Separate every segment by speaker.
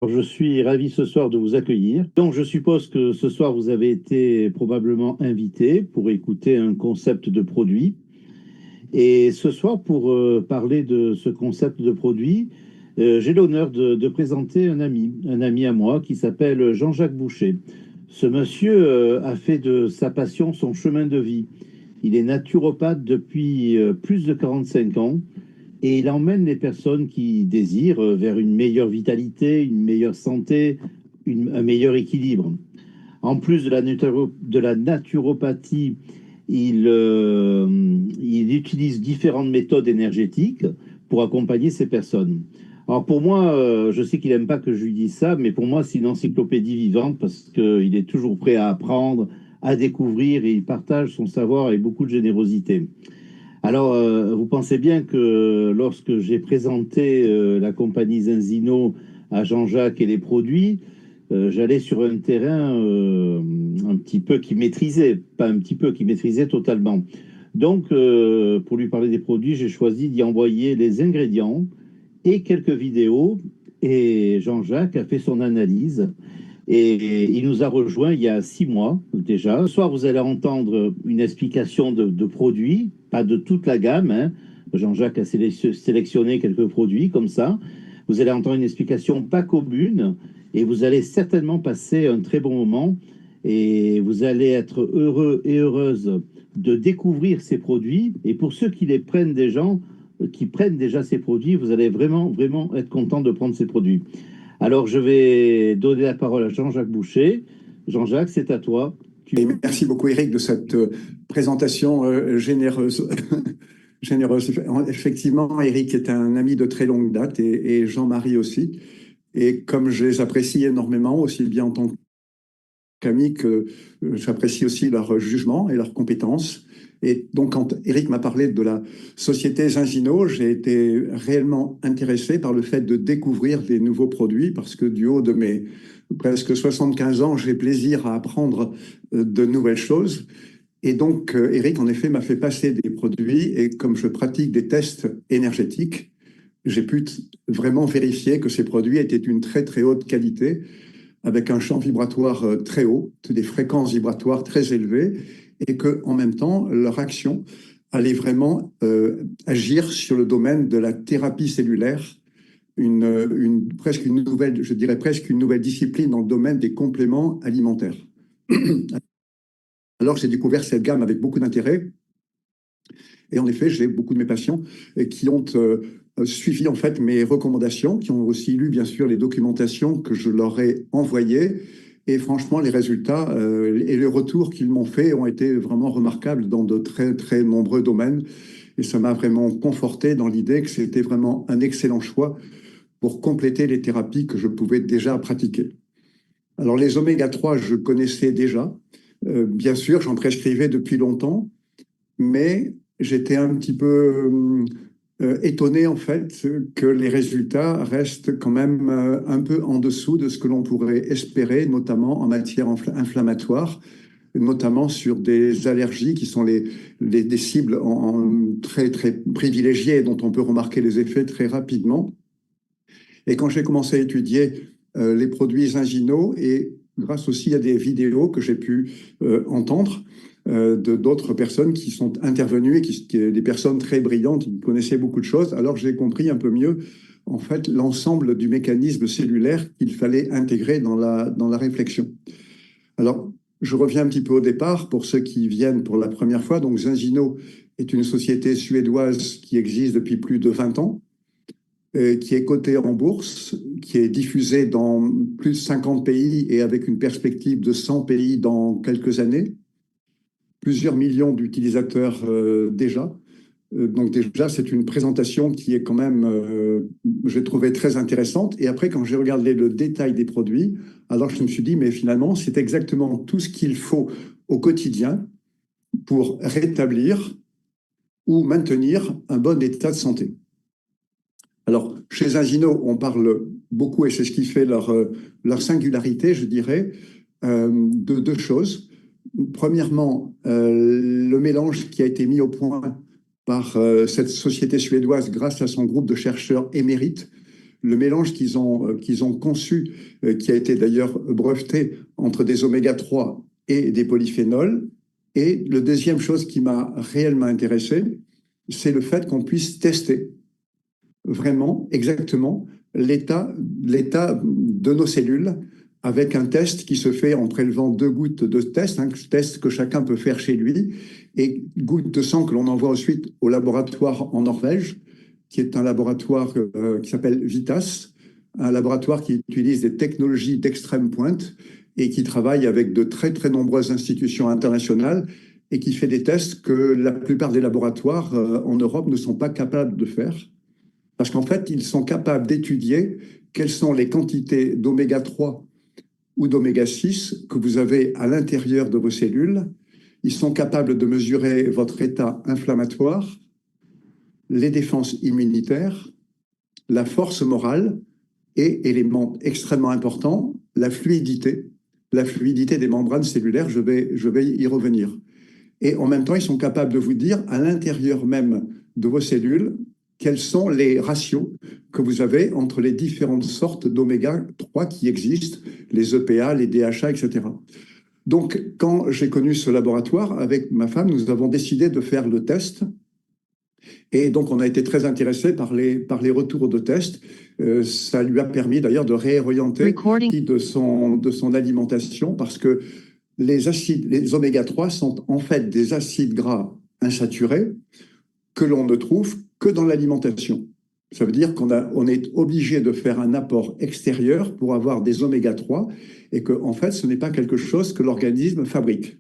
Speaker 1: Je suis ravi ce soir de vous accueillir. Donc, je suppose que ce soir, vous avez été probablement invité pour écouter un concept de produit. Et ce soir, pour parler de ce concept de produit, j'ai l'honneur de présenter un ami à moi qui s'appelle Jean-Jacques Boucher. Ce monsieur a fait de sa passion son chemin de vie. Il est naturopathe depuis plus de 45 ans et il emmène les personnes qui désirent vers une meilleure vitalité, une meilleure santé, un meilleur équilibre. En plus de la naturopathie, il utilise différentes méthodes énergétiques pour accompagner ces personnes. Alors pour moi, je sais qu'il n'aime pas que je lui dise ça, mais pour moi, c'est une encyclopédie vivante parce qu'il est toujours prêt à apprendre, à découvrir et il partage son savoir avec beaucoup de générosité. Alors, vous pensez bien que lorsque j'ai présenté la compagnie Zinzino à Jean-Jacques et les produits, j'allais sur un terrain un petit peu qui maîtrisait, pas un petit peu, qui maîtrisait totalement. Donc, pour lui parler des produits, j'ai choisi d'y envoyer les ingrédients et quelques vidéos. Et Jean-Jacques a fait son analyse. Et il nous a rejoints il y a 6 mois déjà. Ce soir, vous allez entendre une explication de produits, pas de toute la gamme, hein. Jean-Jacques a sélectionné quelques produits comme ça. Vous allez entendre une explication pas commune et vous allez certainement passer un très bon moment et vous allez être heureux et heureuse de découvrir ces produits. Et pour ceux qui les prennent qui prennent déjà ces produits, vous allez vraiment, vraiment être content de prendre ces produits. Alors, je vais donner la parole à Jean-Jacques Boucher. Jean-Jacques, c'est à toi.
Speaker 2: Et merci beaucoup, Eric, de cette présentation généreuse. généreuse. Effectivement, Eric est un ami de très longue date et Jean-Marie aussi. Et comme je les apprécie énormément, aussi bien en tant qu'amis que j'apprécie aussi leur jugement et leurs compétences. Et donc, quand Eric m'a parlé de la société Zinzino, j'ai été réellement intéressé par le fait de découvrir des nouveaux produits parce que du haut de mes presque 75 ans, j'ai plaisir à apprendre de nouvelles choses. Et donc, Eric, en effet, m'a fait passer des produits et comme je pratique des tests énergétiques, j'ai pu vraiment vérifier que ces produits étaient d'une très, très haute qualité avec un champ vibratoire très haut, des fréquences vibratoires très élevées, et que en même temps, leur action allait vraiment agir sur le domaine de la thérapie cellulaire, presque une nouvelle, je dirais presque une nouvelle discipline dans le domaine des compléments alimentaires. Alors j'ai découvert cette gamme avec beaucoup d'intérêt, et en effet, j'ai beaucoup de mes patients qui ont suivi en fait mes recommandations, qui ont aussi lu bien sûr les documentations que je leur ai envoyées. Et franchement, les résultats et les retours qu'ils m'ont fait ont été vraiment remarquables dans de très très nombreux domaines. Et ça m'a vraiment conforté dans l'idée que c'était vraiment un excellent choix pour compléter les thérapies que je pouvais déjà pratiquer. Alors les oméga 3, je connaissais déjà. Bien sûr, j'en prescrivais depuis longtemps, mais j'étais un petit peu étonné en fait que les résultats restent quand même un peu en dessous de ce que l'on pourrait espérer, notamment en matière inflammatoire, notamment sur des allergies qui sont des cibles très, très privilégiées dont on peut remarquer les effets très rapidement. Et quand j'ai commencé à étudier les produits Zinzino et grâce aussi à des vidéos que j'ai pu entendre, de d'autres personnes qui sont intervenues et des personnes très brillantes qui connaissaient beaucoup de choses. Alors j'ai compris un peu mieux en fait l'ensemble du mécanisme cellulaire qu'il fallait intégrer dans la réflexion. Alors je reviens un petit peu au départ pour ceux qui viennent pour la première fois. Donc Zinzino est une société suédoise qui existe depuis plus de 20 ans, qui est cotée en bourse, qui est diffusée dans plus de 50 pays et avec une perspective de 100 pays dans quelques années, plusieurs millions d'utilisateurs déjà. Donc déjà, c'est une présentation qui est quand même, j'ai trouvé très intéressante. Et après, quand j'ai regardé le détail des produits, alors je me suis dit, mais finalement, c'est exactement tout ce qu'il faut au quotidien pour rétablir ou maintenir un bon état de santé. Alors, chez Zinzino, on parle beaucoup, et c'est ce qui fait leur singularité, je dirais, de deux choses. Premièrement, le mélange qui a été mis au point par cette société suédoise grâce à son groupe de chercheurs émérites le mélange qu'ils ont conçu, qui a été d'ailleurs breveté entre des oméga 3 et des polyphénols. Et la deuxième chose qui m'a réellement intéressé, c'est le fait qu'on puisse tester vraiment, exactement, l'état de nos cellules avec un test qui se fait en prélevant 2 gouttes de test, un test que chacun peut faire chez lui, et gouttes de sang que l'on envoie ensuite au laboratoire en Norvège, qui est un laboratoire qui s'appelle Vitas, un laboratoire qui utilise des technologies d'extrême pointe et qui travaille avec de très, très nombreuses institutions internationales et qui fait des tests que la plupart des laboratoires en Europe ne sont pas capables de faire. Parce qu'en fait, ils sont capables d'étudier quelles sont les quantités d'oméga 3 ou d'oméga 6 que vous avez à l'intérieur de vos cellules. Ils sont capables de mesurer votre état inflammatoire, les défenses immunitaires, la force morale et, élément extrêmement important, la fluidité des membranes cellulaires. Je vais y revenir. Et en même temps, ils sont capables de vous dire à l'intérieur même de vos cellules quels sont les ratios que vous avez entre les différentes sortes d'oméga 3 qui existent, les EPA, les DHA, etc. Donc, quand j'ai connu ce laboratoire, avec ma femme, nous avons décidé de faire le test. Et donc, on a été très intéressés par les retours de test. Ça lui a permis d'ailleurs de réorienter de son alimentation parce que les oméga 3 sont en fait des acides gras insaturés que l'on ne trouve que dans l'alimentation. Ça veut dire qu'on est obligé de faire un apport extérieur pour avoir des oméga 3 et que, en fait, ce n'est pas quelque chose que l'organisme fabrique.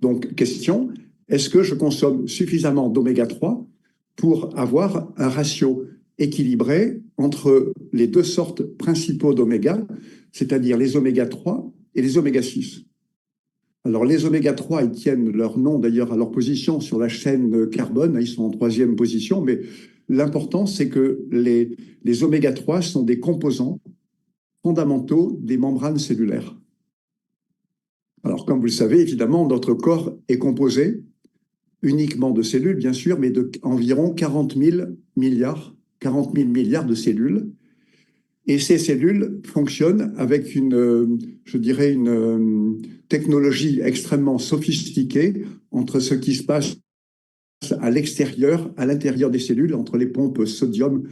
Speaker 2: Donc, question, est-ce que je consomme suffisamment d'oméga 3 pour avoir un ratio équilibré entre les 2 sortes principaux d'oméga, c'est-à-dire les oméga 3 et les oméga 6? Alors, les oméga 3, ils tiennent leur nom d'ailleurs à leur position sur la chaîne carbone, ils sont en 3e position, mais l'important, c'est que les oméga 3 sont des composants fondamentaux des membranes cellulaires. Alors, comme vous le savez, évidemment, notre corps est composé uniquement de cellules, bien sûr, mais d'environ 40 000 milliards de cellules. Et ces cellules fonctionnent avec je dirais, une technologie extrêmement sophistiquée entre ce qui se passe à l'extérieur, à l'intérieur des cellules, entre les pompes sodium,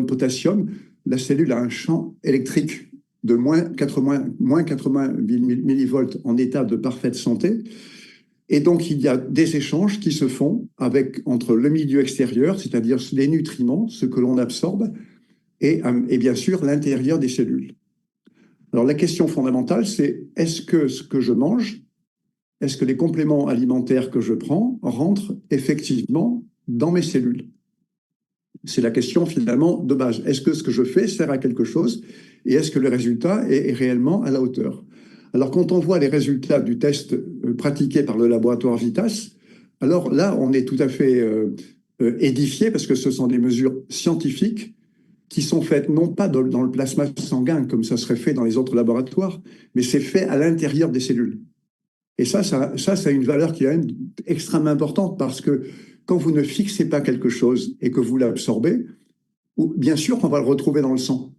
Speaker 2: potassium. La cellule a un champ électrique de moins 80 millivolts en état de parfaite santé. Et donc, il y a des échanges qui se font entre le milieu extérieur, c'est-à-dire les nutriments, ce que l'on absorbe, et bien sûr l'intérieur des cellules. Alors la question fondamentale, c'est est-ce que ce que je mange, est-ce que les compléments alimentaires que je prends rentrent effectivement dans mes cellules? C'est la question finalement de base. Est-ce que ce que je fais sert à quelque chose et est-ce que le résultat est réellement à la hauteur? Alors quand on voit les résultats du test pratiqué par le laboratoire Vitas, alors là on est tout à fait édifié parce que ce sont des mesures scientifiques qui sont faites non pas dans le plasma sanguin comme ça serait fait dans les autres laboratoires, mais c'est fait à l'intérieur des cellules. Et ça a une valeur qui est quand même extrêmement importante parce que quand vous ne fixez pas quelque chose et que vous l'absorbez, bien sûr qu'on va le retrouver dans le sang.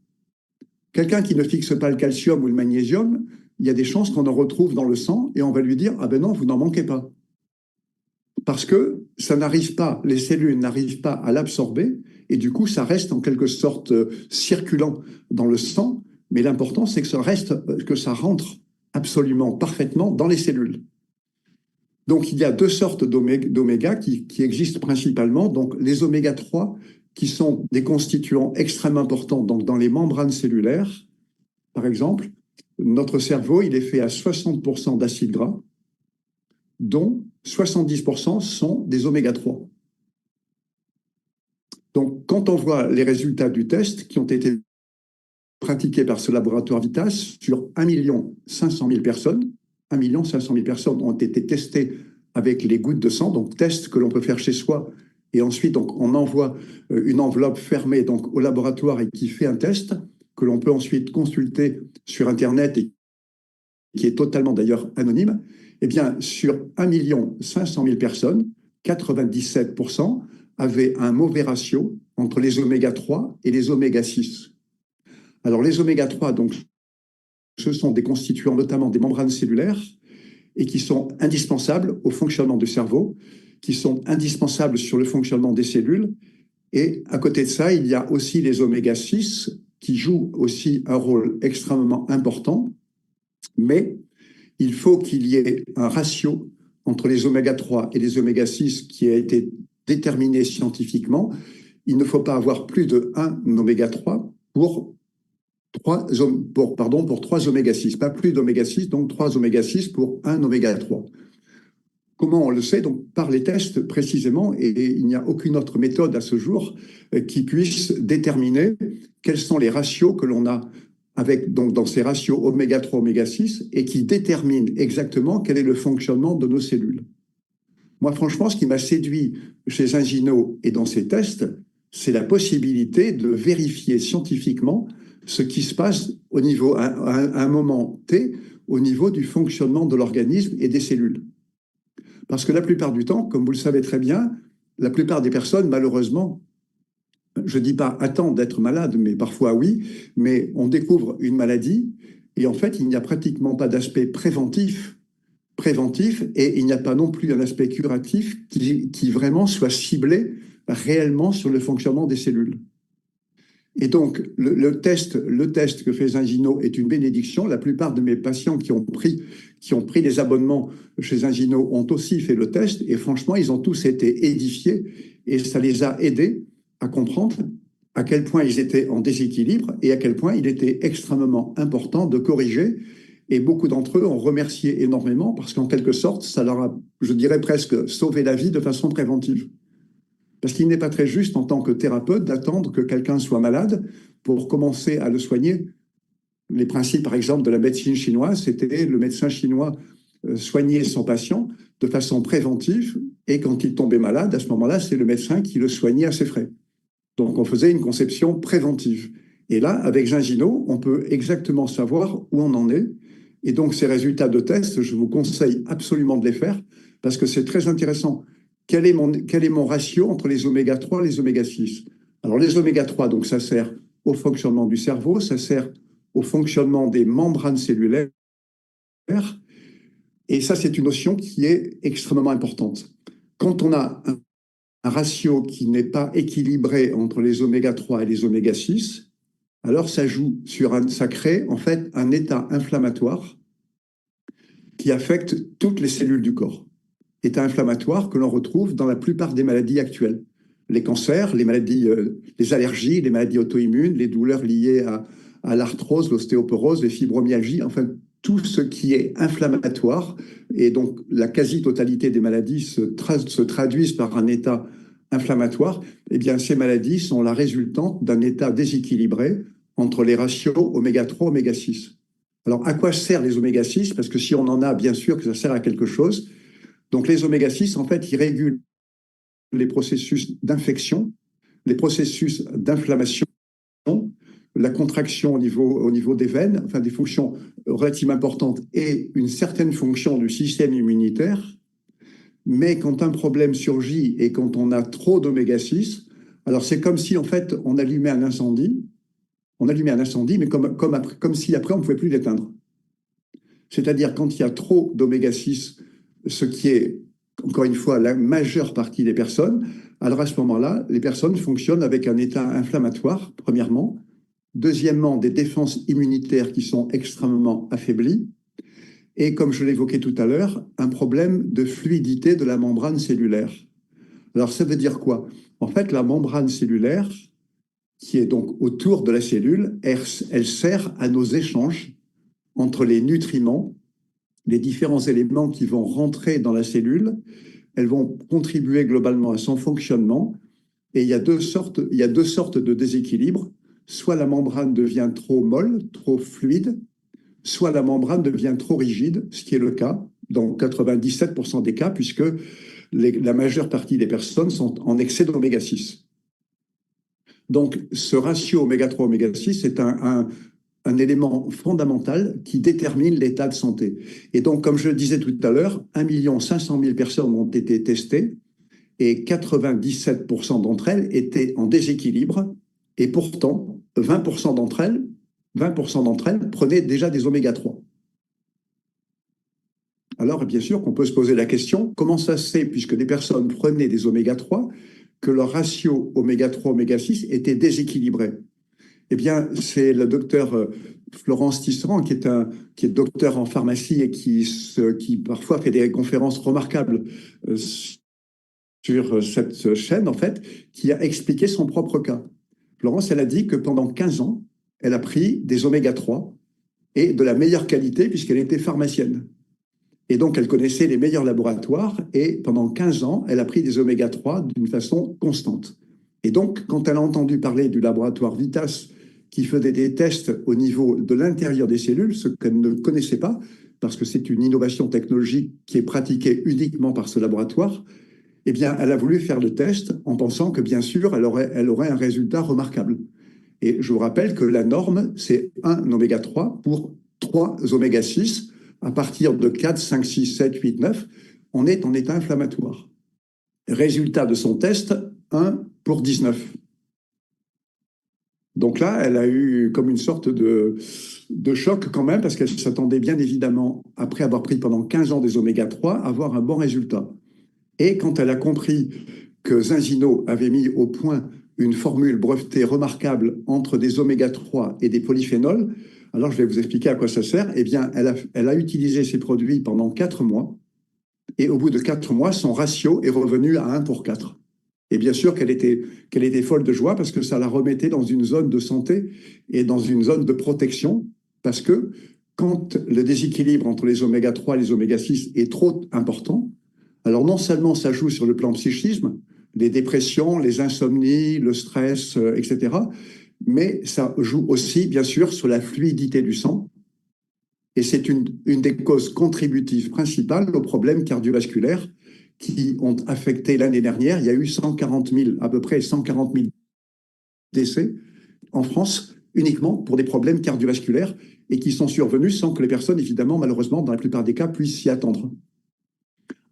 Speaker 2: Quelqu'un qui ne fixe pas le calcium ou le magnésium, il y a des chances qu'on en retrouve dans le sang et on va lui dire « Ah ben non, vous n'en manquez pas ». Parce que ça n'arrive pas, les cellules n'arrivent pas à l'absorber et du coup, ça reste en quelque sorte circulant dans le sang. Mais l'important, c'est que ça rentre absolument parfaitement dans les cellules. Donc, il y a 2 sortes d'oméga qui existent principalement. Donc, les oméga 3, qui sont des constituants extrêmement importants donc, dans les membranes cellulaires. Par exemple, notre cerveau, il est fait à 60% d'acides gras, dont 70% sont des oméga 3. Donc, quand on voit les résultats du test qui ont été pratiqués par ce laboratoire Vitas sur 1 500 000 personnes, 1 500 000 personnes ont été testées avec les gouttes de sang, donc test que l'on peut faire chez soi, et ensuite donc, on envoie une enveloppe fermée donc, au laboratoire et qui fait un test que l'on peut ensuite consulter sur Internet et qui est totalement d'ailleurs anonyme. Eh bien, sur 1 500 000 personnes, 97% avaient un mauvais ratio entre les oméga 3 et les oméga 6. Alors les oméga 3, donc, ce sont des constituants notamment des membranes cellulaires et qui sont indispensables au fonctionnement du cerveau, qui sont indispensables sur le fonctionnement des cellules. Et à côté de ça, il y a aussi les oméga 6 qui jouent aussi un rôle extrêmement important, mais il faut qu'il y ait un ratio entre les oméga 3 et les oméga 6 qui a été déterminé scientifiquement. Il ne faut pas avoir plus de 1 oméga 3 pour 3 oméga 6, pas plus d'oméga 6, donc 3 oméga 6 pour 1 oméga 3. Comment on le sait? Donc, par les tests précisément, et il n'y a aucune autre méthode à ce jour qui puisse déterminer quels sont les ratios que l'on a avec, donc, dans ces ratios oméga 3, oméga 6 et qui déterminent exactement quel est le fonctionnement de nos cellules. Moi, franchement, ce qui m'a séduit chez Ingino et dans ces tests, c'est la possibilité de vérifier scientifiquement ce qui se passe au niveau, à un moment T, au niveau du fonctionnement de l'organisme et des cellules. Parce que la plupart du temps, comme vous le savez très bien, la plupart des personnes, malheureusement, je ne dis pas attendent d'être malades, mais parfois oui, mais on découvre une maladie et en fait, il n'y a pratiquement pas d'aspect préventif et il n'y a pas non plus un aspect curatif qui vraiment soit ciblé réellement sur le fonctionnement des cellules. Et donc, le test que fait Ingino est une bénédiction. La plupart de mes patients qui ont pris des abonnements chez Ingino ont aussi fait le test et franchement, ils ont tous été édifiés et ça les a aidés à comprendre à quel point ils étaient en déséquilibre et à quel point il était extrêmement important de corriger. Et beaucoup d'entre eux ont remercié énormément parce qu'en quelque sorte, ça leur a, je dirais presque, sauvé la vie de façon préventive. Parce qu'il n'est pas très juste en tant que thérapeute d'attendre que quelqu'un soit malade pour commencer à le soigner. Les principes, par exemple, de la médecine chinoise, c'était le médecin chinois soigner son patient de façon préventive et quand il tombait malade, à ce moment-là, c'est le médecin qui le soignait à ses frais. Donc, on faisait une conception préventive. Et là, avec Ingino, on peut exactement savoir où on en est. Et donc, ces résultats de test, je vous conseille absolument de les faire parce que c'est très intéressant. Quel est mon ratio entre les oméga 3 et les oméga 6? Alors, les oméga 3, donc, ça sert au fonctionnement du cerveau, ça sert au fonctionnement des membranes cellulaires. Et ça, c'est une notion qui est extrêmement importante. Quand on a un ratio qui n'est pas équilibré entre les oméga 3 et les oméga 6, alors ça crée en fait un état inflammatoire qui affecte toutes les cellules du corps. État inflammatoire que l'on retrouve dans la plupart des maladies actuelles. Les cancers, les maladies, les allergies, les maladies auto-immunes, les douleurs liées à l'arthrose, l'ostéoporose, les fibromyalgies, enfin tout ce qui est inflammatoire. Et donc la quasi-totalité des maladies se traduisent par un état inflammatoire. Eh bien, ces maladies sont la résultante d'un état déséquilibré entre les ratios oméga 3 oméga 6. Alors, à quoi servent les oméga 6? Parce que si on en a, bien sûr que ça sert à quelque chose. Donc, les oméga 6, en fait, ils régulent les processus d'infection, les processus d'inflammation, la contraction au niveau des veines, enfin des fonctions relativement importantes et une certaine fonction du système immunitaire. Mais quand un problème surgit et quand on a trop d'oméga 6, alors c'est comme si en fait on allumait un incendie, mais comme si après on ne pouvait plus l'éteindre. C'est-à-dire quand il y a trop d'oméga 6, ce qui est encore une fois la majeure partie des personnes, alors à ce moment-là, les personnes fonctionnent avec un état inflammatoire, premièrement. Deuxièmement, des défenses immunitaires qui sont extrêmement affaiblies. Et comme je l'évoquais tout à l'heure, un problème de fluidité de la membrane cellulaire. Alors ça veut dire quoi? En fait, la membrane cellulaire, qui est donc autour de la cellule, elle sert à nos échanges entre les nutriments, les différents éléments qui vont rentrer dans la cellule. Elles vont contribuer globalement à son fonctionnement. Et il y a deux sortes de déséquilibres. Soit la membrane devient trop molle, trop fluide, soit la membrane devient trop rigide, ce qui est le cas dans 97% des cas, puisque la majeure partie des personnes sont en excès d'oméga 6. Donc, ce ratio oméga 3, oméga 6 est un élément fondamental qui détermine l'état de santé. Et donc, comme je le disais tout à l'heure, 1 500 000 personnes ont été testées et 97% d'entre elles étaient en déséquilibre, et pourtant 20% d'entre elles prenaient déjà des oméga 3. Alors, bien sûr qu'on peut se poser la question, comment ça se fait, puisque des personnes prenaient des oméga 3, que leur ratio oméga 3, oméga 6 était déséquilibré? Eh bien, c'est le docteur Florence Tisserand, qui est docteur en pharmacie et qui parfois fait des conférences remarquables sur cette chaîne, en fait, qui a expliqué son propre cas. Florence, elle a dit que pendant 15 ans, elle a pris des oméga 3 et de la meilleure qualité puisqu'elle était pharmacienne. Et donc, elle connaissait les meilleurs laboratoires et pendant 15 ans, elle a pris des oméga 3 d'une façon constante. Et donc, quand elle a entendu parler du laboratoire Vitas qui faisait des tests au niveau de l'intérieur des cellules, ce qu'elle ne connaissait pas, parce que c'est une innovation technologique qui est pratiquée uniquement par ce laboratoire, eh bien, elle a voulu faire le test en pensant que, bien sûr, elle aurait un résultat remarquable. Et je vous rappelle que la norme, c'est 1 oméga 3 pour 3 oméga 6. À partir de 4, 5, 6, 7, 8, 9, on est en état inflammatoire. Résultat de son test, 1 pour 19. Donc là, elle a eu comme une sorte de choc quand même, parce qu'elle s'attendait bien évidemment, après avoir pris pendant 15 ans des oméga 3, à avoir un bon résultat. Et quand elle a compris que Zinzino avait mis au point une formule brevetée remarquable entre des oméga 3 et des polyphénols, alors je vais vous expliquer à quoi ça sert. Eh bien, elle a utilisé ces produits pendant 4 mois, et au bout de 4 mois, son ratio est revenu à 1 pour 4. Et bien sûr qu'elle était folle de joie parce que ça la remettait dans une zone de santé et dans une zone de protection, parce que quand le déséquilibre entre les oméga 3 et les oméga 6 est trop important, alors non seulement ça joue sur le plan psychisme, les dépressions, les insomnies, le stress, etc., mais ça joue aussi, bien sûr, sur la fluidité du sang. Et c'est une des causes contributives principales aux problèmes cardiovasculaires qui ont affecté l'année dernière. Il y a eu 140 000, à peu près 140 000 décès en France, uniquement pour des problèmes cardiovasculaires et qui sont survenus sans que les personnes, évidemment, malheureusement, dans la plupart des cas, puissent s'y attendre.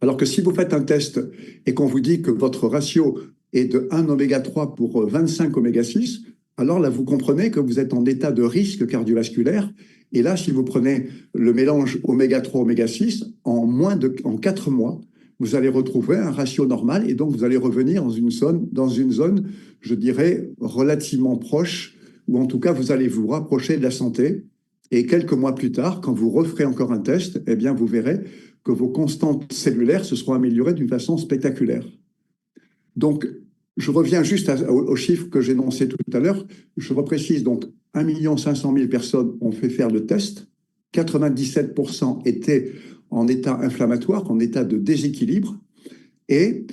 Speaker 2: Alors que si vous faites un test et qu'on vous dit que votre ratio est de 1 oméga 3 pour 25 oméga 6, alors là, vous comprenez que vous êtes en état de risque cardiovasculaire. Et là, si vous prenez le mélange oméga 3, oméga 6, en 4 mois, vous allez retrouver un ratio normal et donc vous allez revenir dans une zone, je dirais, relativement proche, ou en tout cas, vous allez vous rapprocher de la santé. Et quelques mois plus tard, quand vous referez encore un test, eh bien, vous verrez que vos constantes cellulaires se seront améliorées d'une façon spectaculaire. Donc, je reviens juste aux chiffres que j'énonçais tout à l'heure. Je reprécise donc 1 500 000 personnes ont fait faire le test. 97% étaient en état inflammatoire, en état de déséquilibre. Et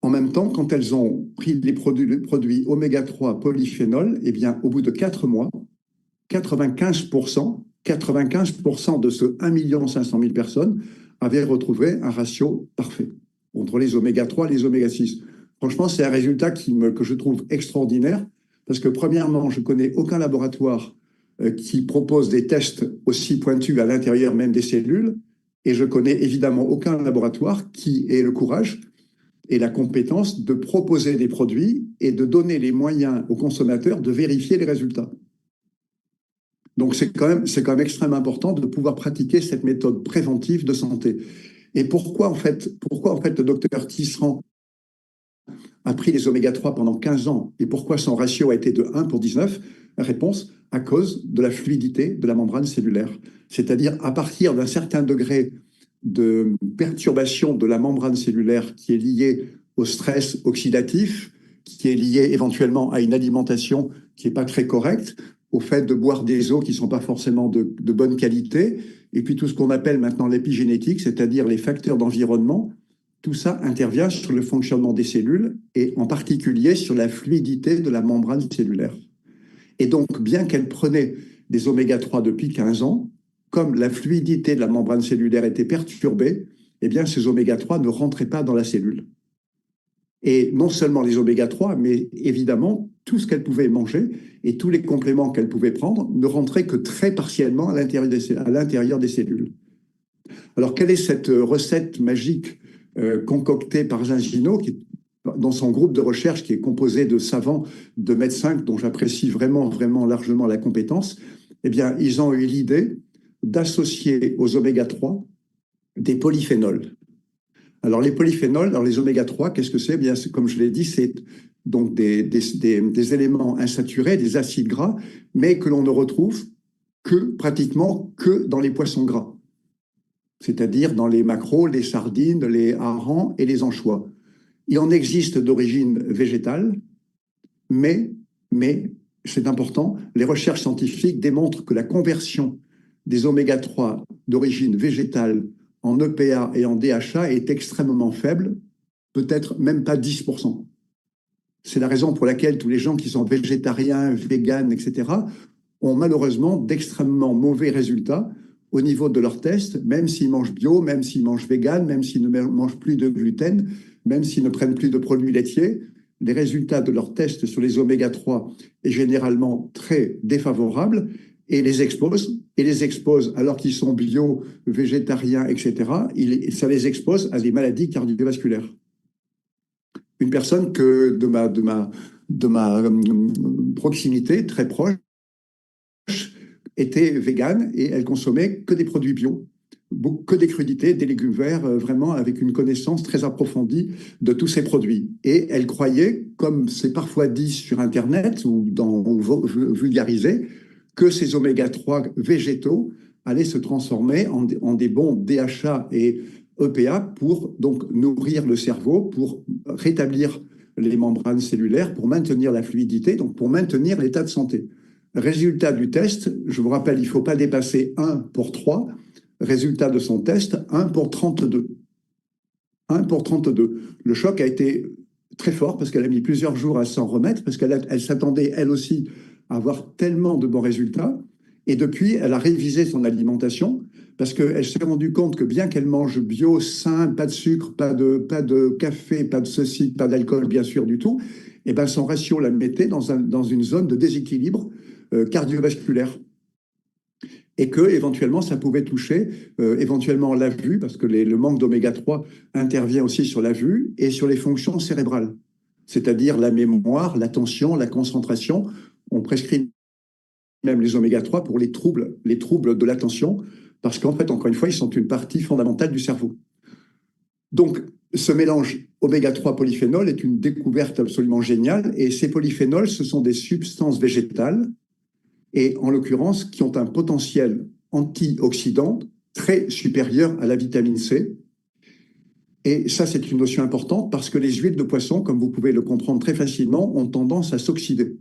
Speaker 2: en même temps, quand elles ont pris les produits oméga 3 polyphénol, eh bien, au bout de 4 mois, 95% de ce 1 500 000 personnes avaient retrouvé un ratio parfait entre les oméga 3 et les oméga 6. Franchement, c'est un résultat que je trouve extraordinaire parce que, premièrement, je ne connais aucun laboratoire qui propose des tests aussi pointus à l'intérieur même des cellules et je connais évidemment aucun laboratoire qui ait le courage et la compétence de proposer des produits et de donner les moyens aux consommateurs de vérifier les résultats. Donc, c'est quand même extrêmement important de pouvoir pratiquer cette méthode préventive de santé. Et pourquoi en fait le docteur Tisserand a pris les oméga 3 pendant 15 ans et pourquoi son ratio a été de 1 pour 19? Réponse, à cause de la fluidité de la membrane cellulaire. C'est-à-dire à partir d'un certain degré de perturbation de la membrane cellulaire qui est liée au stress oxydatif, qui est lié éventuellement à une alimentation qui n'est pas très correcte, au fait de boire des eaux qui ne sont pas forcément de bonne qualité, et puis tout ce qu'on appelle maintenant l'épigénétique, c'est-à-dire les facteurs d'environnement, tout ça intervient sur le fonctionnement des cellules et en particulier sur la fluidité de la membrane cellulaire. Et donc, bien qu'elle prenait des oméga 3 depuis 15 ans, comme la fluidité de la membrane cellulaire était perturbée, eh bien, ces oméga 3 ne rentraient pas dans la cellule. Et non seulement les oméga 3, mais évidemment, tout ce qu'elle pouvait manger et tous les compléments qu'elle pouvait prendre ne rentraient que très partiellement à l'intérieur des cellules. Alors, quelle est cette recette magique concocté par Gingino, dans son groupe de recherche qui est composé de savants, de médecins dont j'apprécie vraiment, vraiment largement la compétence, eh bien, ils ont eu l'idée d'associer aux oméga-3 des polyphénols. Alors, les polyphénols, alors les oméga-3, qu'est-ce que c'est? Eh bien, comme je l'ai dit, c'est donc des éléments insaturés, des acides gras, mais que l'on ne retrouve pratiquement que dans les poissons gras, c'est-à-dire dans les maquereaux, les sardines, les harengs et les anchois. Il en existe d'origine végétale, mais c'est important, les recherches scientifiques démontrent que la conversion des oméga-3 d'origine végétale en EPA et en DHA est extrêmement faible, peut-être même pas 10%. C'est la raison pour laquelle tous les gens qui sont végétariens, véganes, etc., ont malheureusement d'extrêmement mauvais résultats au niveau de leurs tests, même s'ils mangent bio, même s'ils mangent vegan, même s'ils ne mangent plus de gluten, même s'ils ne prennent plus de produits laitiers. Les résultats de leurs tests sur les oméga-3 est généralement très défavorable et les expose alors qu'ils sont bio, végétariens, etc. Ça les expose à des maladies cardiovasculaires. Une personne de ma proximité, très proche, était végane et elle consommait que des produits bio, que des crudités, des légumes verts, vraiment avec une connaissance très approfondie de tous ces produits. Et elle croyait, comme c'est parfois dit sur Internet ou vulgarisé, que ces oméga-3 végétaux allaient se transformer en des bons DHA et EPA pour donc nourrir le cerveau, pour rétablir les membranes cellulaires, pour maintenir la fluidité, donc pour maintenir l'état de santé. Résultat du test, je vous rappelle, il ne faut pas dépasser 1 pour 3. Résultat de son test, 1 pour 32. 1 pour 32. Le choc a été très fort parce qu'elle a mis plusieurs jours à s'en remettre, parce qu'elle s'attendait, elle aussi, à avoir tellement de bons résultats. Et depuis, elle a révisé son alimentation parce qu'elle s'est rendue compte que bien qu'elle mange bio, sain, pas de sucre, pas de café, pas de ceci, pas d'alcool, bien sûr, du tout, et ben son ratio la mettait dans une zone de déséquilibre cardiovasculaire. Et que éventuellement ça pouvait toucher éventuellement la vue, parce que le manque d'oméga-3 intervient aussi sur la vue et sur les fonctions cérébrales, c'est-à-dire la mémoire, l'attention, la concentration. On prescrit même les oméga-3 pour les troubles de l'attention, parce qu'en fait, encore une fois, ils sont une partie fondamentale du cerveau. Donc, ce mélange oméga-3 polyphénol est une découverte absolument géniale, et ces polyphénols, ce sont des substances végétales, et en l'occurrence, qui ont un potentiel antioxydant très supérieur à la vitamine C. Et ça, c'est une notion importante parce que les huiles de poisson, comme vous pouvez le comprendre très facilement, ont tendance à s'oxyder.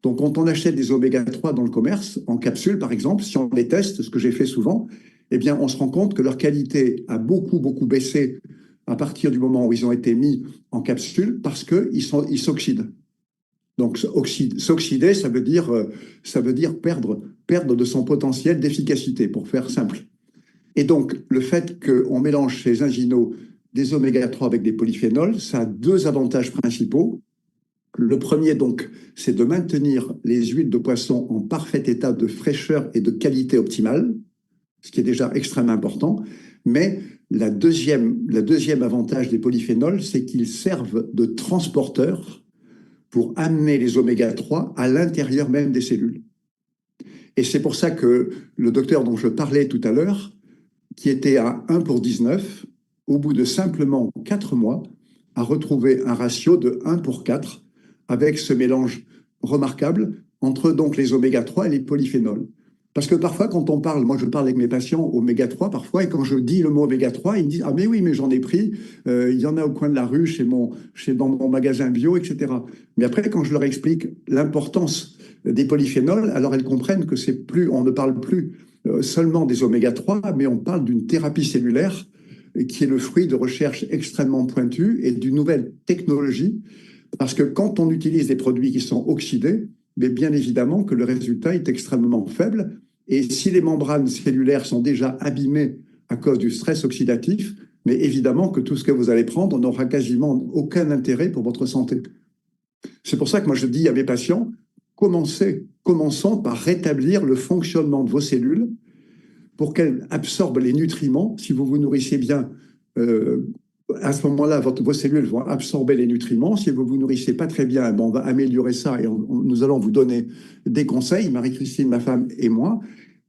Speaker 2: Donc, quand on achète des oméga-3 dans le commerce, en capsule par exemple, si on les teste, ce que j'ai fait souvent, eh bien, on se rend compte que leur qualité a beaucoup, beaucoup baissé à partir du moment où ils ont été mis en capsule parce qu'ils s'oxydent. Donc, s'oxyder, ça veut dire perdre de son potentiel d'efficacité, pour faire simple. Et donc, le fait qu'on mélange chez Gingino des oméga-3 avec des polyphénols, ça a deux avantages principaux. Le premier, donc, c'est de maintenir les huiles de poisson en parfait état de fraîcheur et de qualité optimale, ce qui est déjà extrêmement important. Mais le deuxième avantage des polyphénols, c'est qu'ils servent de transporteurs pour amener les oméga-3 à l'intérieur même des cellules. Et c'est pour ça que le docteur dont je parlais tout à l'heure, qui était à 1 pour 19, au bout de simplement 4 mois, a retrouvé un ratio de 1 pour 4 avec ce mélange remarquable entre donc les oméga-3 et les polyphénols. Parce que parfois, quand on parle, moi je parle avec mes patients oméga-3 parfois, et quand je dis le mot oméga-3, ils me disent « Ah mais oui, mais j'en ai pris, il y en a au coin de la rue, dans mon magasin bio, etc. » Mais après, quand je leur explique l'importance des polyphénols, alors elles comprennent que c'est plus, on ne parle plus seulement des oméga-3, mais on parle d'une thérapie cellulaire qui est le fruit de recherches extrêmement pointues et d'une nouvelle technologie, parce que quand on utilise des produits qui sont oxydés, mais bien évidemment que le résultat est extrêmement faible. Et si les membranes cellulaires sont déjà abîmées à cause du stress oxydatif, mais évidemment que tout ce que vous allez prendre n'aura quasiment aucun intérêt pour votre santé. C'est pour ça que moi je dis à mes patients, commençons par rétablir le fonctionnement de vos cellules pour qu'elles absorbent les nutriments. Si vous vous nourrissez bien À ce moment-là, vos cellules vont absorber les nutriments. Si vous ne vous nourrissez pas très bien, on va améliorer ça et nous allons vous donner des conseils, Marie-Christine, ma femme et moi.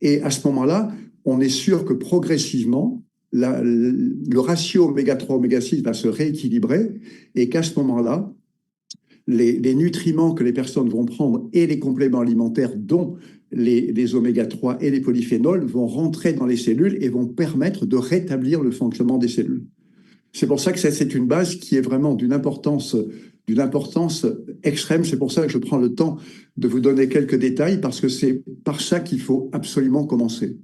Speaker 2: Et à ce moment-là, on est sûr que progressivement, le ratio oméga 3, oméga 6 va se rééquilibrer et qu'à ce moment-là, les nutriments que les personnes vont prendre et les compléments alimentaires, dont les oméga 3 et les polyphénols, vont rentrer dans les cellules et vont permettre de rétablir le fonctionnement des cellules. C'est pour ça que c'est une base qui est vraiment d'une importance extrême. C'est pour ça que je prends le temps de vous donner quelques détails, parce que c'est par ça qu'il faut absolument commencer.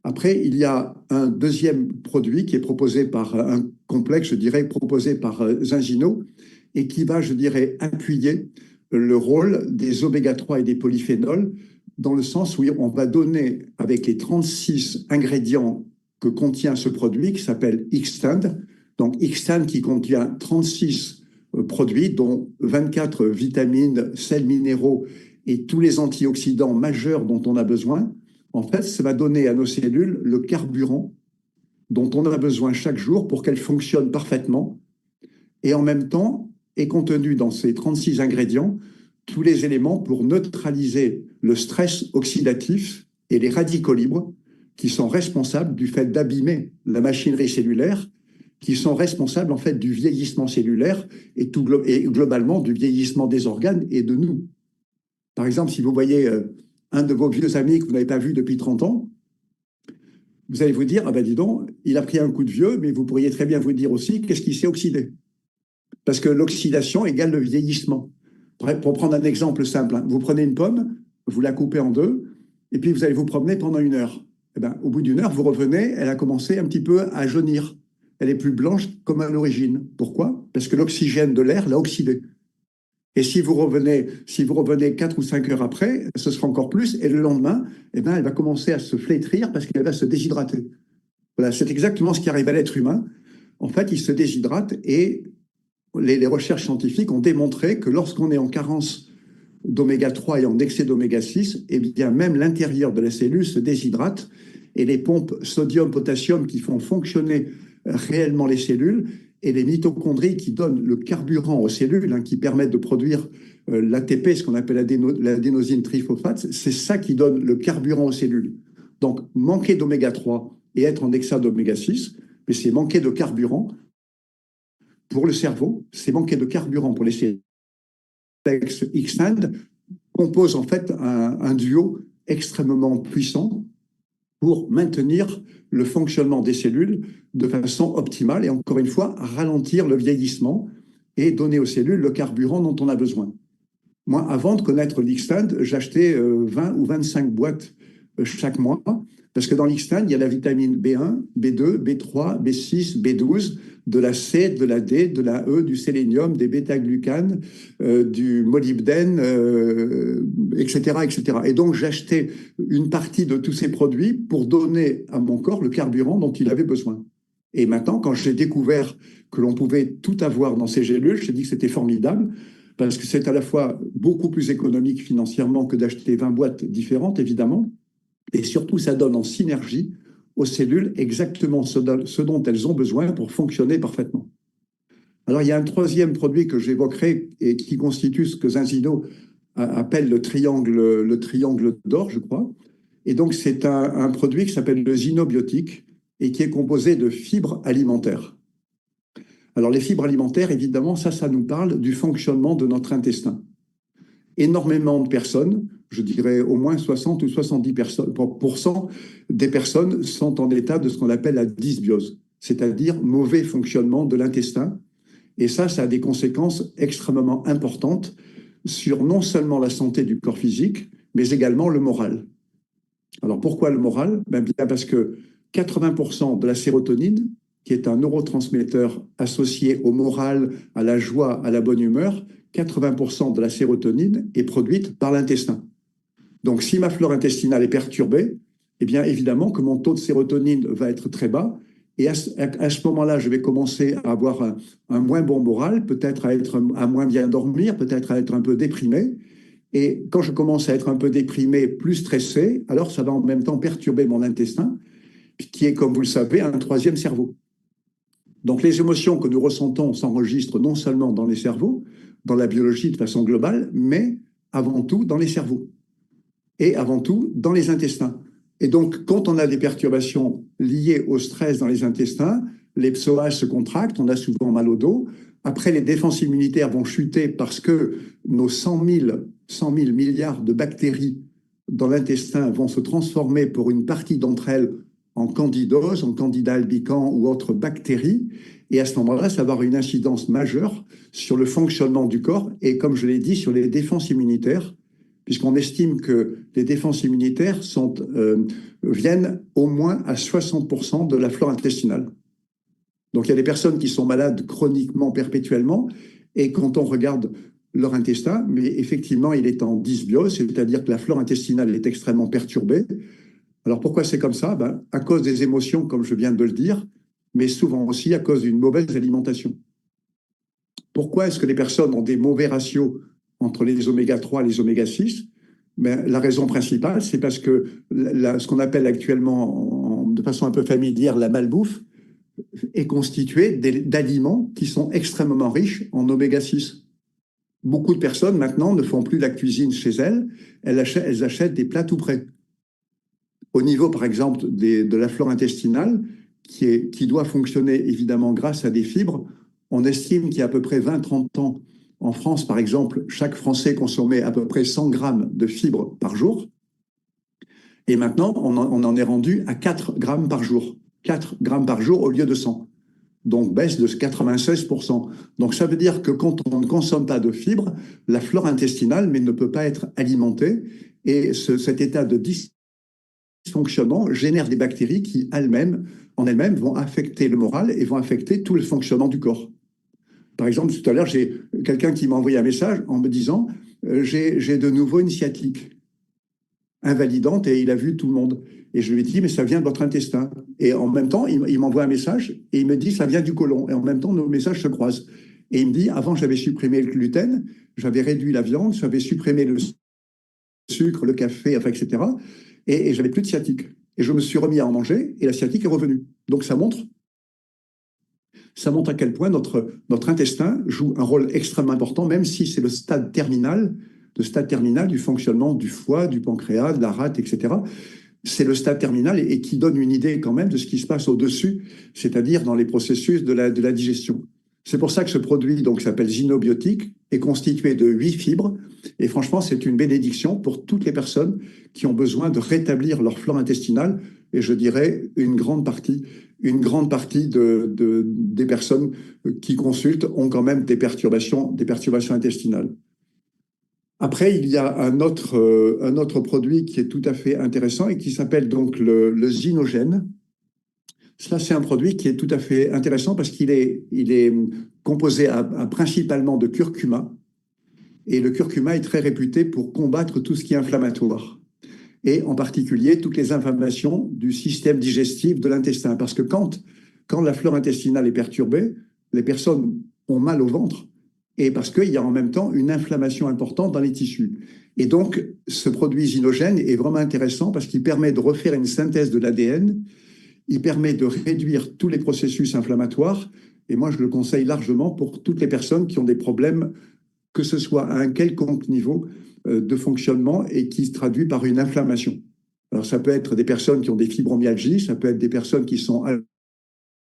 Speaker 2: Après, il y a un deuxième produit qui est proposé par un complexe, je dirais, proposé par Zingino, et qui va, je dirais, appuyer le rôle des oméga 3 et des polyphénols, dans le sens où on va donner, avec les 36 ingrédients que contient ce produit, qui s'appelle Xtend, donc Xtend qui contient 36 produits, dont 24 vitamines, sels minéraux et tous les antioxydants majeurs dont on a besoin. En fait, ça va donner à nos cellules le carburant dont on a besoin chaque jour pour qu'elles fonctionnent parfaitement. Et en même temps, est contenu dans ces 36 ingrédients tous les éléments pour neutraliser le stress oxydatif et les radicaux libres qui sont responsables du fait d'abîmer la machinerie cellulaire, qui sont responsables en fait du vieillissement cellulaire et globalement du vieillissement des organes et de nous. Par exemple, si vous voyez un de vos vieux amis que vous n'avez pas vu depuis 30 ans, vous allez vous dire, ah ben dis donc, il a pris un coup de vieux, mais vous pourriez très bien vous dire aussi, qu'est-ce qui s'est oxydé? Parce que l'oxydation égale le vieillissement. Pour prendre un exemple simple, hein, vous prenez une pomme, vous la coupez en deux, et puis vous allez vous promener pendant 1 heure. Eh ben, au bout d'1 heure, vous revenez, elle a commencé un petit peu à jaunir. Elle est plus blanche comme à l'origine. Pourquoi? Parce que l'oxygène de l'air l'a oxydée. Et si vous revenez 4 ou 5 heures après, ce sera encore plus, et le lendemain, eh ben, elle va commencer à se flétrir parce qu'elle va se déshydrater. Voilà, c'est exactement ce qui arrive à l'être humain. En fait, il se déshydrate et les recherches scientifiques ont démontré que lorsqu'on est en carence d'oméga 3 et en excès d'oméga 6, eh bien même l'intérieur de la cellule se déshydrate et les pompes sodium-potassium qui font fonctionner réellement les cellules et les mitochondries qui donnent le carburant aux cellules, hein, qui permettent de produire l'ATP, ce qu'on appelle l'adénosine triphosphate, c'est ça qui donne le carburant aux cellules. Donc manquer d'oméga 3 et être en excès d'oméga 6, mais c'est manquer de carburant pour le cerveau, c'est manquer de carburant pour les cellules. Xtend compose en fait un duo extrêmement puissant pour maintenir le fonctionnement des cellules de façon optimale et encore une fois ralentir le vieillissement et donner aux cellules le carburant dont on a besoin. Moi, avant de connaître l'Xtend, j'achetais 20 ou 25 boîtes chaque mois, parce que dans l'Xtend, il y a la vitamine B1, B2, B3, B6, B12, de la C, de la D, de la E, du sélénium, des bêta-glucanes, du molybdène, etc., etc. Et donc, j'achetais une partie de tous ces produits pour donner à mon corps le carburant dont il avait besoin. Et maintenant, quand j'ai découvert que l'on pouvait tout avoir dans ces gélules, j'ai dit que c'était formidable, parce que c'est à la fois beaucoup plus économique financièrement que d'acheter 20 boîtes différentes, évidemment, et surtout, ça donne en synergie aux cellules exactement ce dont elles ont besoin pour fonctionner parfaitement. Alors, il y a un troisième produit que j'évoquerai et qui constitue ce que Zingino appelle le triangle d'or, je crois. Et donc, c'est un produit qui s'appelle le zinobiotique et qui est composé de fibres alimentaires. Alors, les fibres alimentaires, évidemment, ça nous parle du fonctionnement de notre intestin. Énormément de personnes, je dirais au moins 60 ou 70% des personnes sont en état de ce qu'on appelle la dysbiose, c'est-à-dire mauvais fonctionnement de l'intestin. Et ça a des conséquences extrêmement importantes sur non seulement la santé du corps physique, mais également le moral. Alors pourquoi le moral? Bien parce que 80% de la sérotonine, qui est un neurotransmetteur associé au moral, à la joie, à la bonne humeur, 80% de la sérotonine est produite par l'intestin. Donc, si ma flore intestinale est perturbée, eh bien, évidemment que mon taux de sérotonine va être très bas. Et à ce moment-là, je vais commencer à avoir un moins bon moral, peut-être à moins bien dormir, peut-être à être un peu déprimé. Et quand je commence à être un peu déprimé, plus stressé, alors ça va en même temps perturber mon intestin, qui est, comme vous le savez, un troisième cerveau. Donc les émotions que nous ressentons s'enregistrent non seulement dans les cerveaux, dans la biologie de façon globale, mais avant tout dans les cerveaux et avant tout dans les intestins. Et donc, quand on a des perturbations liées au stress dans les intestins, les psoas se contractent, on a souvent mal au dos. Après, les défenses immunitaires vont chuter parce que nos 100 000 milliards de bactéries dans l'intestin vont se transformer pour une partie d'entre elles en candidose, en candida albicans ou autres bactéries. Et à ce moment-là, ça va avoir une incidence majeure sur le fonctionnement du corps et, comme je l'ai dit, sur les défenses immunitaires, puisqu'on estime que les défenses immunitaires viennent au moins à 60% de la flore intestinale. Donc il y a des personnes qui sont malades chroniquement, perpétuellement, et quand on regarde leur intestin, mais effectivement, il est en dysbiose, c'est-à-dire que la flore intestinale est extrêmement perturbée. Alors pourquoi c'est comme ça? À cause des émotions, comme je viens de le dire, mais souvent aussi à cause d'une mauvaise alimentation. Pourquoi est-ce que les personnes ont des mauvais ratios entre les oméga 3 et les oméga 6? La raison principale, c'est parce que ce qu'on appelle actuellement, de façon un peu familière, la malbouffe, est constituée d'aliments qui sont extrêmement riches en oméga 6. Beaucoup de personnes maintenant ne font plus la cuisine chez elles, elles achètent des plats tout prêts. Au niveau, par exemple, de la flore intestinale, qui doit fonctionner évidemment grâce à des fibres, on estime qu'il y a à peu près 20-30 ans, en France, par exemple, chaque Français consommait à peu près 100 grammes de fibres par jour. Et maintenant, on en est rendu à 4 grammes par jour. 4 grammes par jour au lieu de 100. Donc, baisse de 96%. Donc, ça veut dire que quand on ne consomme pas de fibres, la flore intestinale ne peut pas être alimentée. Et cet état de dysfonctionnement génère des bactéries qui, en elles-mêmes, vont affecter le moral et vont affecter tout le fonctionnement du corps. Par exemple, tout à l'heure, j'ai quelqu'un qui m'a envoyé un message en me disant j'ai de nouveau une sciatique invalidante et il a vu tout le monde. Et je lui ai dit, mais ça vient de votre intestin. Et en même temps, il m'envoie un message et il me dit, ça vient du côlon. Et en même temps, nos messages se croisent. Et il me dit, avant, j'avais supprimé le gluten, j'avais réduit la viande, j'avais supprimé le sucre, le café, enfin, etc. Et j'avais plus de sciatique. Et je me suis remis à en manger et la sciatique est revenue. Donc, ça montre à quel point notre intestin joue un rôle extrêmement important, même si c'est le stade terminal du fonctionnement du foie, du pancréas, de la rate, etc. C'est le stade terminal et qui donne une idée quand même de ce qui se passe au-dessus, c'est-à-dire dans les processus de la digestion. C'est pour ça que ce produit, donc, s'appelle Zinobiotique, est constitué de 8 fibres. Et franchement, c'est une bénédiction pour toutes les personnes qui ont besoin de rétablir leur flore intestinale. Et je dirais une grande partie des personnes qui consultent ont quand même des perturbations intestinales. Après, il y a un autre produit qui est tout à fait intéressant et qui s'appelle donc le Zinogène. Ça, c'est un produit qui est tout à fait intéressant parce qu'il est composé principalement de curcuma. Et le curcuma est très réputé pour combattre tout ce qui est inflammatoire. Et en particulier, toutes les inflammations du système digestif de l'intestin. Parce que quand la flore intestinale est perturbée, les personnes ont mal au ventre et parce qu'il y a en même temps une inflammation importante dans les tissus. Et donc, ce produit Zinogène est vraiment intéressant parce qu'il permet de refaire une synthèse de l'ADN, il permet de réduire tous les processus inflammatoires, et moi je le conseille largement pour toutes les personnes qui ont des problèmes, que ce soit à un quelconque niveau de fonctionnement et qui se traduit par une inflammation. Alors ça peut être des personnes qui ont des fibromyalgies, ça peut être des personnes qui sont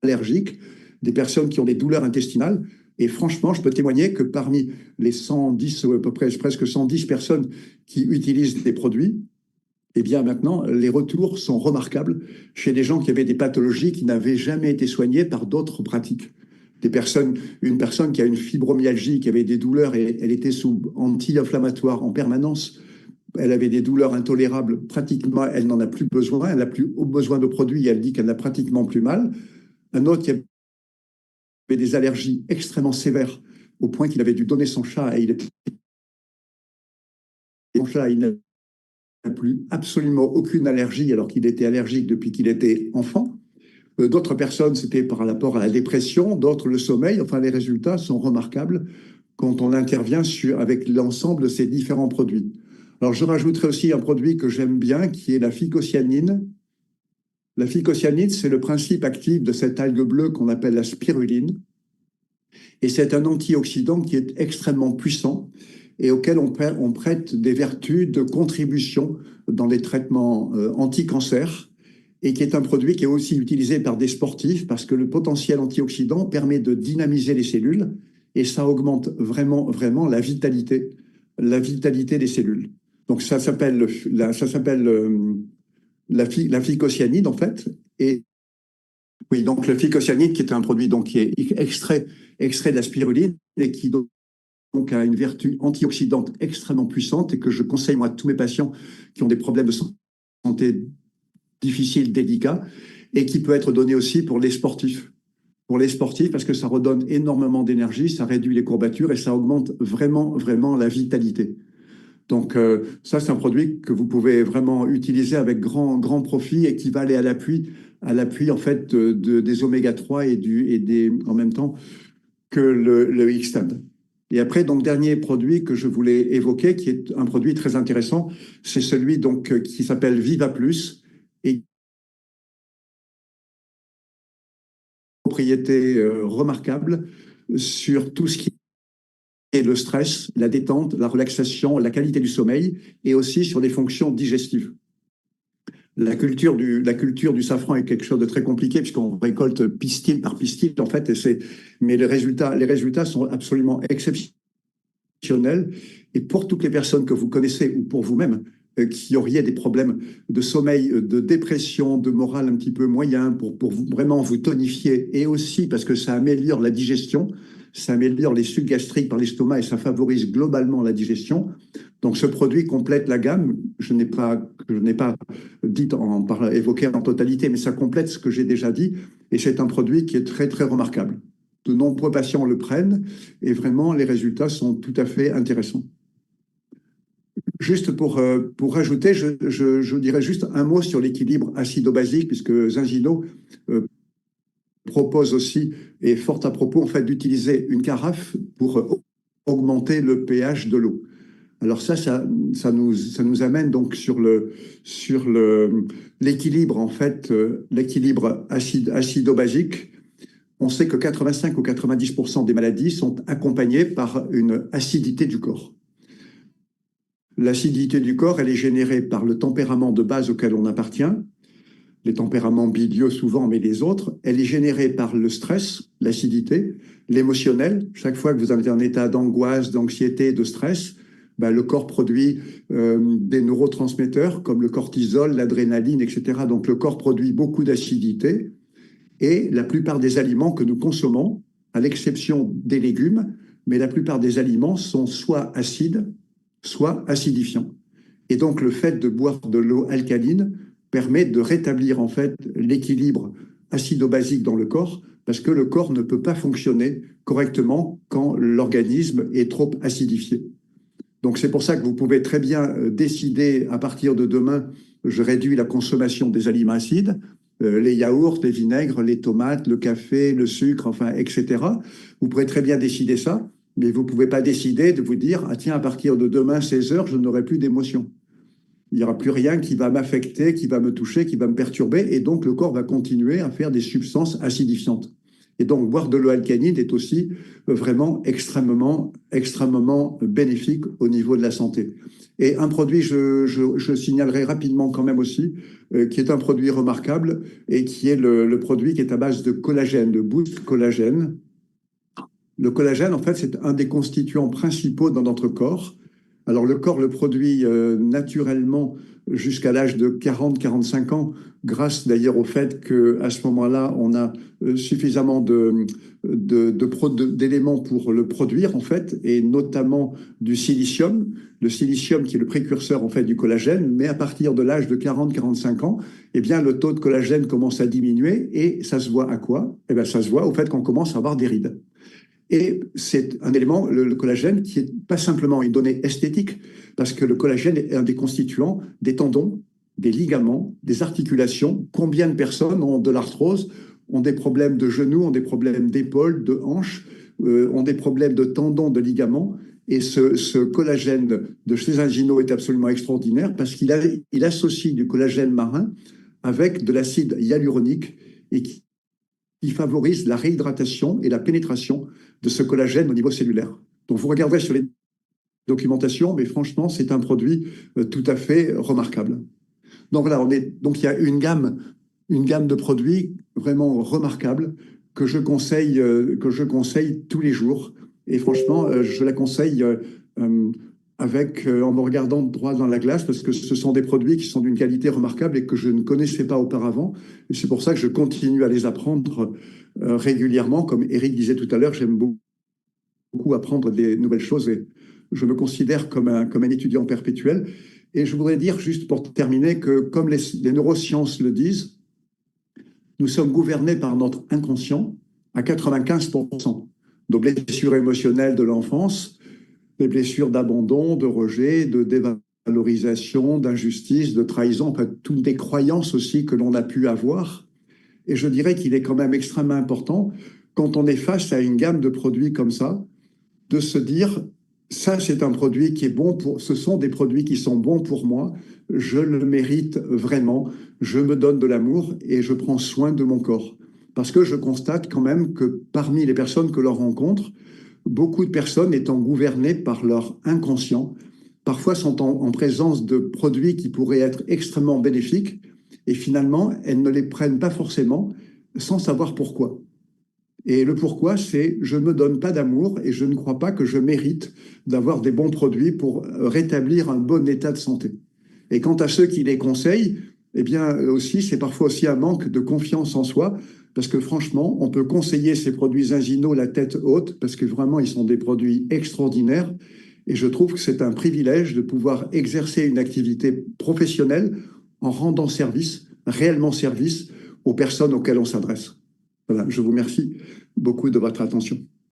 Speaker 2: allergiques, des personnes qui ont des douleurs intestinales. Et franchement, je peux témoigner que parmi les 110, à peu près presque 110 personnes qui utilisent des produits, eh bien maintenant, les retours sont remarquables chez des gens qui avaient des pathologies qui n'avaient jamais été soignées par d'autres pratiques. Une personne qui a une fibromyalgie, qui avait des douleurs, et elle était sous anti-inflammatoire en permanence, elle avait des douleurs intolérables, pratiquement, elle n'en a plus besoin, elle n'a plus besoin de produits, elle dit qu'elle n'a pratiquement plus mal. Un autre qui avait des allergies extrêmement sévères, au point qu'il avait dû donner son chat, et son chat, il n'a plus absolument aucune allergie, alors qu'il était allergique depuis qu'il était enfant. D'autres personnes, c'était par rapport à la dépression, d'autres le sommeil. Enfin, les résultats sont remarquables quand on intervient avec l'ensemble de ces différents produits. Alors, je rajouterai aussi un produit que j'aime bien, qui est la phycocyanine. La phycocyanide, c'est le principe actif de cette algue bleue qu'on appelle la spiruline. Et c'est un antioxydant qui est extrêmement puissant et auquel on prête des vertus de contribution dans les traitements anti-cancer, et qui est un produit qui est aussi utilisé par des sportifs parce que le potentiel antioxydant permet de dynamiser les cellules et ça augmente vraiment, vraiment la vitalité des cellules. Donc ça s'appelle la phycocyanide en fait. Et oui, donc le phycocyanide qui est un produit donc qui est extrait de la spiruline et qui donc a une vertu antioxydante extrêmement puissante et que je conseille moi à tous mes patients qui ont des problèmes de santé difficiles, délicats, et qui peut être donné aussi pour les sportifs. Pour les sportifs, parce que ça redonne énormément d'énergie, ça réduit les courbatures et ça augmente vraiment, vraiment la vitalité. Donc ça, c'est un produit que vous pouvez vraiment utiliser avec grand profit et qui va aller à l'appui en fait des oméga 3 en même temps que le X-Stand. Et après, donc, dernier produit que je voulais évoquer, qui est un produit très intéressant, c'est celui donc qui s'appelle Viva Plus et propriété remarquable sur tout ce qui est le stress, la détente, la relaxation, la qualité du sommeil et aussi sur les fonctions digestives. La culture du safran est quelque chose de très compliqué puisqu'on récolte pistil par pistil en fait, mais les résultats sont absolument exceptionnels. Et pour toutes les personnes que vous connaissez ou pour vous-même qui auriez des problèmes de sommeil, de dépression, de morale un petit peu moyen, pour vraiment vous tonifier et aussi parce que ça améliore la digestion, ça améliore les sucs gastriques par l'estomac et ça favorise globalement la digestion. Donc ce produit complète la gamme. Je n'ai pas dit évoqué en totalité, mais ça complète ce que j'ai déjà dit. Et c'est un produit qui est très, très remarquable. De nombreux patients le prennent et vraiment les résultats sont tout à fait intéressants. Juste pour rajouter, je dirais juste un mot sur l'équilibre acido-basique, puisque Zingino propose aussi, et fort à propos, en fait, d'utiliser une carafe pour augmenter le pH de l'eau. Alors ça nous amène donc sur l'équilibre, en fait, l'équilibre acido-basique. On sait que 85 ou 90% des maladies sont accompagnées par une acidité du corps. L'acidité du corps, elle est générée par le tempérament de base auquel on appartient, les tempéraments bilieux souvent, mais les autres. Elle est générée par le stress, l'acidité, l'émotionnel. Chaque fois que vous avez un état d'angoisse, d'anxiété, de stress, ben, le corps produit des neurotransmetteurs comme le cortisol, l'adrénaline, etc. Donc le corps produit beaucoup d'acidité et la plupart des aliments que nous consommons, à l'exception des légumes, mais la plupart des aliments sont soit acides, soit acidifiant. Et donc, le fait de boire de l'eau alcaline permet de rétablir en fait l'équilibre acido-basique dans le corps, parce que le corps ne peut pas fonctionner correctement quand l'organisme est trop acidifié. Donc, c'est pour ça que vous pouvez très bien décider, à partir de demain, je réduis la consommation des aliments acides, les yaourts, les vinaigres, les tomates, le café, le sucre, enfin, etc. Vous pourrez très bien décider ça. Mais vous ne pouvez pas décider de vous dire « Ah tiens, à partir de demain, 16 heures, je n'aurai plus d'émotion. » Il n'y aura plus rien qui va m'affecter, qui va me toucher, qui va me perturber. Et donc, le corps va continuer à faire des substances acidifiantes. Et donc, boire de l'eau alcaline est aussi vraiment extrêmement bénéfique au niveau de la santé. Et un produit, je signalerai rapidement quand même aussi, qui est un produit remarquable et qui est le produit qui est à base de collagène, de Boost Collagène. Le collagène, en fait, c'est un des constituants principaux dans notre corps. Alors, le corps le produit naturellement jusqu'à l'âge de 40-45 ans, grâce d'ailleurs au fait qu'à ce moment-là, on a suffisamment d'éléments pour le produire, en fait, et notamment du silicium. Le silicium qui est le précurseur, en fait, du collagène, mais à partir de l'âge de 40-45 ans, eh bien, le taux de collagène commence à diminuer et ça se voit à quoi? Eh bien, ça se voit au fait qu'on commence à avoir des rides. Et c'est un élément, le collagène, qui n'est pas simplement une donnée esthétique, parce que le collagène est un des constituants des tendons, des ligaments, des articulations. Combien de personnes ont de l'arthrose, ont des problèmes de genoux, ont des problèmes d'épaules, de hanches, ont des problèmes de tendons, de ligaments. Et ce collagène de chez Zingino est absolument extraordinaire parce qu'il associe du collagène marin avec de l'acide hyaluronique et qui favorise la réhydratation et la pénétration de ce collagène au niveau cellulaire. Donc vous regarderez sur les documentations, mais franchement, c'est un produit tout à fait remarquable. Donc voilà, donc il y a une gamme de produits vraiment remarquable que je conseille tous les jours. Et franchement, je la conseille en me regardant droit dans la glace parce que ce sont des produits qui sont d'une qualité remarquable et que je ne connaissais pas auparavant. Et c'est pour ça que je continue à les apprendre régulièrement. Comme Eric disait tout à l'heure, j'aime beaucoup apprendre des nouvelles choses et je me considère comme un étudiant perpétuel. Et je voudrais dire, juste pour terminer, que comme les neurosciences le disent, nous sommes gouvernés par notre inconscient à 95%. Donc les blessures émotionnelles de l'enfance, les blessures d'abandon, de rejet, de dévalorisation, d'injustice, de trahison, enfin, toutes des croyances aussi que l'on a pu avoir. Et je dirais qu'il est quand même extrêmement important, quand on est face à une gamme de produits comme ça, de se dire, ça c'est un produit qui est bon ce sont des produits qui sont bons pour moi, je le mérite vraiment, je me donne de l'amour et je prends soin de mon corps. Parce que je constate quand même que parmi les personnes que l'on rencontre, beaucoup de personnes étant gouvernées par leur inconscient, parfois sont en présence de produits qui pourraient être extrêmement bénéfiques et finalement elles ne les prennent pas forcément sans savoir pourquoi. Et le pourquoi, c'est je ne me donne pas d'amour et je ne crois pas que je mérite d'avoir des bons produits pour rétablir un bon état de santé. Et quant à ceux qui les conseillent, eh bien aussi, c'est parfois aussi un manque de confiance en soi, parce que franchement, on peut conseiller ces produits Insigno la tête haute, parce que vraiment, ils sont des produits extraordinaires. Et je trouve que c'est un privilège de pouvoir exercer une activité professionnelle en rendant service, réellement service, aux personnes auxquelles on s'adresse. Voilà, je vous remercie beaucoup de votre attention.